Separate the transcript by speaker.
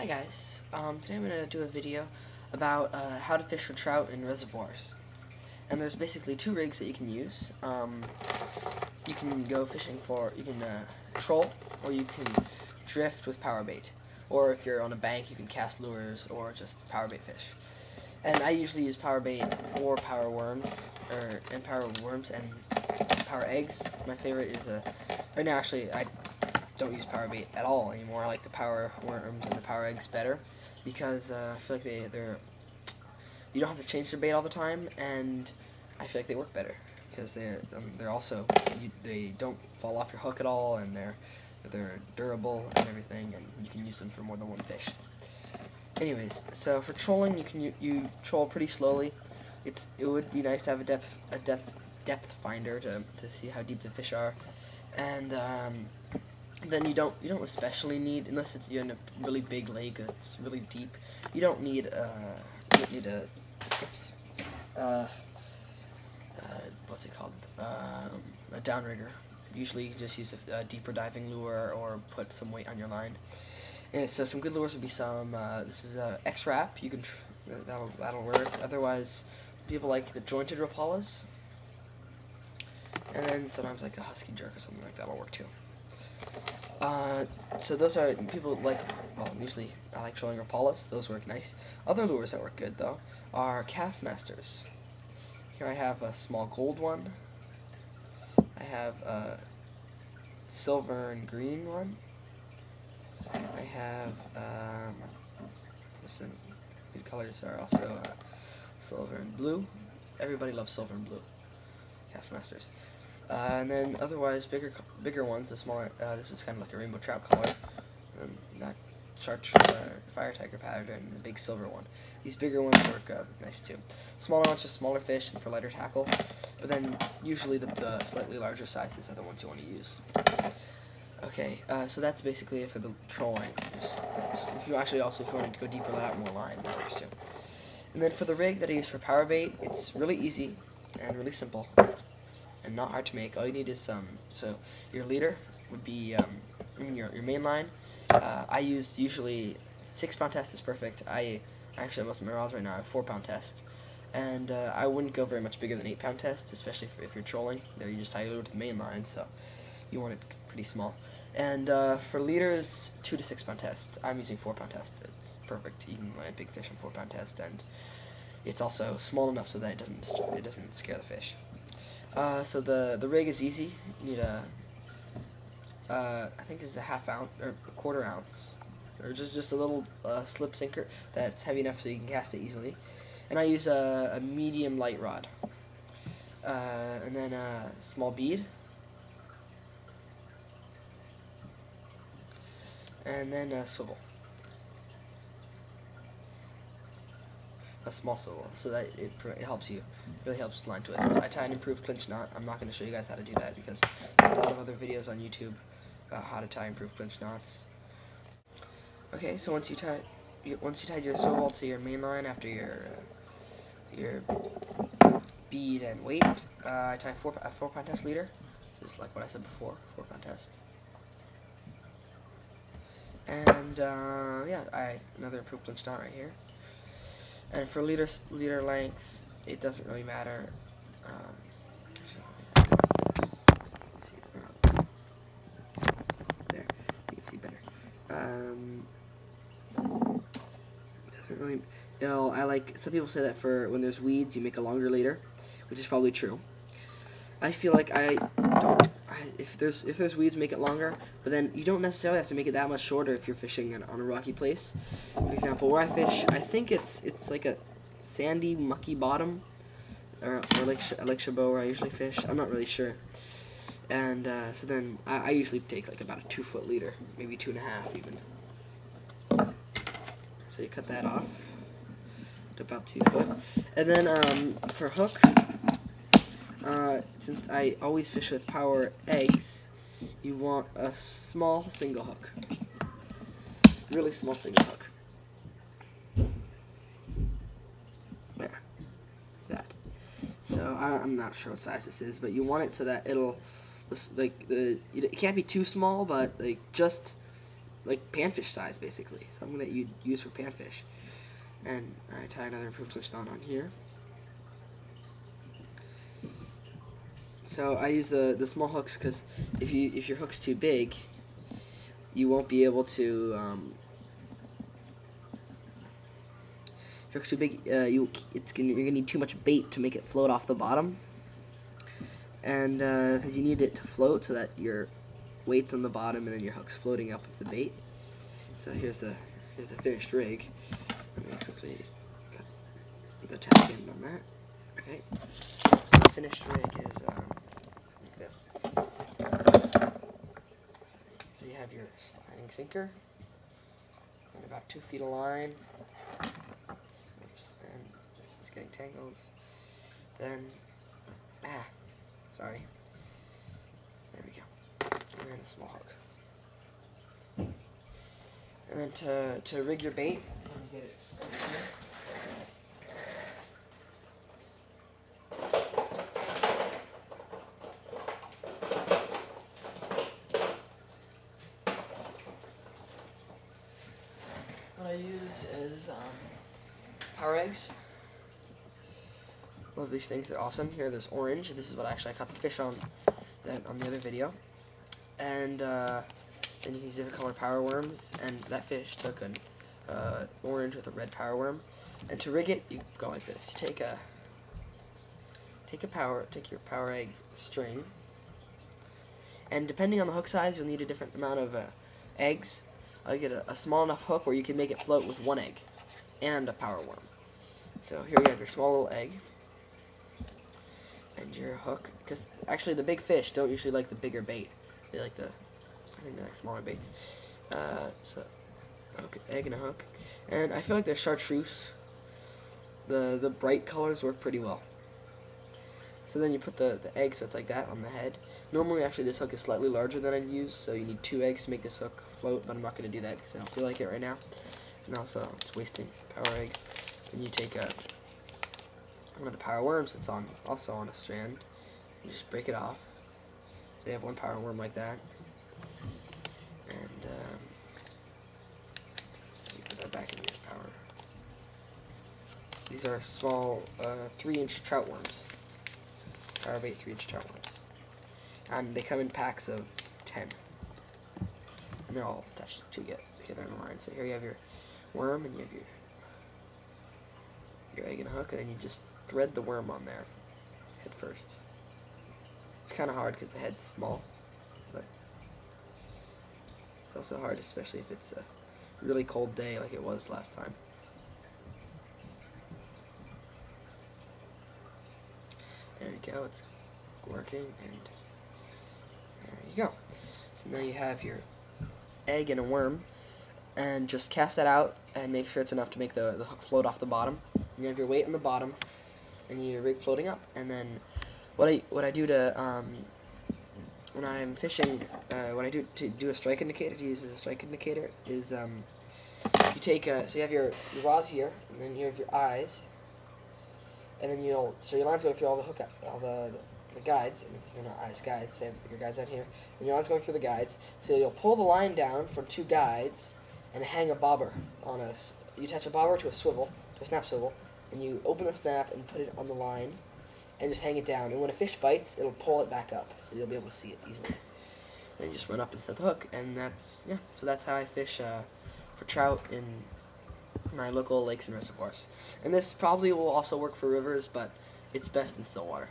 Speaker 1: Hi guys, today I'm going to do a video about how to fish for trout in reservoirs. And there's basically two rigs that you can use. You can go fishing for, you can troll, or you can drift with power bait. Or if you're on a bank, you can cast lures or just power bait fish. And I usually use power bait or power worms, and power worms and power eggs. My favorite is right now actually I don't use power bait at all anymore. I like the power worms and the power eggs better because I feel like they're you don't have to change your bait all the time, and I feel like they work better because they're also they don't fall off your hook at all, and they're durable and everything, and you can use them for more than one fish. Anyways, so for trolling, you troll pretty slowly. It would be nice to have a depth finder to see how deep the fish are, and then you don't especially need, unless you're in a really big lake that's really deep, you don't need a what's it called, a downrigger. Usually you can just use a deeper diving lure or put some weight on your line. And so some good lures would be this is X-Wrap. You can that'll work. Otherwise, people like the jointed Rapalas, and then sometimes like a Husky Jerk or something like that'll work too. So those are, people like, well, usually I like trolling Rapalas. Those work nice. Other lures that work good though are Castmasters. Here I have a small gold one. I have a silver and green one. I have good colors are also silver and blue. Everybody loves silver and blue Castmasters. And then otherwise bigger ones, the smaller, this is kind of like a rainbow trout color, and that fire tiger pattern, and the big silver one. These bigger ones work nice too. Smaller ones just smaller fish and for lighter tackle, but then usually the slightly larger sizes are the ones you want to use. Okay, so that's basically it for the trolling. If you want to go deeper, let out more line, that works too. And then for the rig that I use for power bait, it's really easy and really simple and not hard to make. All you need is so your leader would be your main line. I use usually 6-pound test is perfect. Actually most of my rods right now are 4-pound test, and I wouldn't go very much bigger than 8-pound test, especially if you're trolling. There you just tie your lure to the main line, so you want it pretty small. And for leaders, 2 to 6-pound test. I'm using 4-pound test. It's perfect. You can land big fish on 4-pound test, and it's also small enough so that it doesn't scare the fish. So the rig is easy. You need I think this is a ½ ounce or a ¼ ounce, or just a little slip sinker that's heavy enough so you can cast it easily. And I use a medium light rod, and then a small bead, and then a swivel, a small swivel, so that it really helps line twists. I tie an improved clinch knot. I'm not going to show you guys how to do that because there's a lot of other videos on YouTube about how to tie improved clinch knots. Okay, so once you tied your swivel to your main line after your bead and weight, I tie a 4-pound test leader, just like what I said before, 4-pound test. And yeah, another improved clinch knot right here. And for leader length, it doesn't really matter. There, you can see better. It doesn't really. I like, some people say that for when there's weeds, you make a longer leader, which is probably true. I feel like if there's weeds, make it longer, but then you don't necessarily have to make it that much shorter if you're fishing on a rocky place. For example, where I fish, I think it's like a sandy, mucky bottom, or Lake Chabot where I usually fish. I'm not really sure. And so then I usually take like about a 2-foot leader, maybe 2.5 even. So you cut that off to about 2 foot, and then for hook. Since I always fish with power eggs, you want a small single hook. Really small single hook. There. That. So I'm not sure what size this is, but you want it so that it'll, like, it can't be too small, but like just like panfish size basically, something that you'd use for panfish. And I tie another improved twist on here. So I use the small hooks because if your hook's too big, you won't be able to. If your hook's too big, you're gonna need too much bait to make it float off the bottom, and because you need it to float so that your weight's on the bottom and then your hook's floating up with the bait. So here's the finished rig. Let me quickly get the tap in on that. Okay. The finished rig is like this. So you have your sliding sinker and about 2 feet of line. Oops, and this is getting tangled. Then, sorry. There we go. And then a small hook. And then to rig your bait, let me get it over here. What I use is power eggs. Love these things, they're awesome. Here, there's orange. This is what actually I caught the fish on the other video. And then you can use different colored power worms, and that fish took an orange with a red power worm. And to rig it, you go like this. You take your power egg string, and depending on the hook size, you'll need a different amount of eggs. I get a small enough hook where you can make it float with 1 egg and a power worm. So here you have your small little egg and your hook. Because actually the big fish don't usually like the bigger bait. They like I think they like smaller baits. So egg and a hook. And I feel like the chartreuse, the bright colors work pretty well. So then you put the egg, so it's like that, on the head. Normally, actually, this hook is slightly larger than I'd use, so you need 2 eggs to make this hook float, but I'm not going to do that because I don't feel like it right now. And also, it's wasting power eggs. And you take one of the power worms that's also on a strand. You just break it off. So you have 1 power worm like that. And you put that back in your power. These are small 3-inch trout worms. Power bait 3-inch trout worms. And they come in packs of 10. And they're all attached together in a line. So here you have your worm, and you have your egg and hook, and then you just thread the worm on there head first. It's kind of hard because the head's small, but it's also hard, especially if it's a really cold day like it was last time. There you go, it's working, and there you go. So now you have your egg and a worm, and just cast that out and make sure it's enough to make the hook float off the bottom. You have your weight on the bottom and your rig floating up. And then what I do to when I'm fishing, what I do to do a strike indicator, to use as a strike indicator, is you take so you have your rod here, and then you have your eyes, and then so your line's going through all the guides, and you're not eyes, guides, so you have your guides out here, and your line's going through the guides, so you'll pull the line down from 2 guides and hang a bobber on you attach a bobber to a swivel, to a snap swivel, and you open the snap and put it on the line and just hang it down, and when a fish bites, it'll pull it back up, so you'll be able to see it easily. Then you just run up and set the hook, and so that's how I fish for trout in my local lakes and reservoirs. And this probably will also work for rivers, but it's best in still water.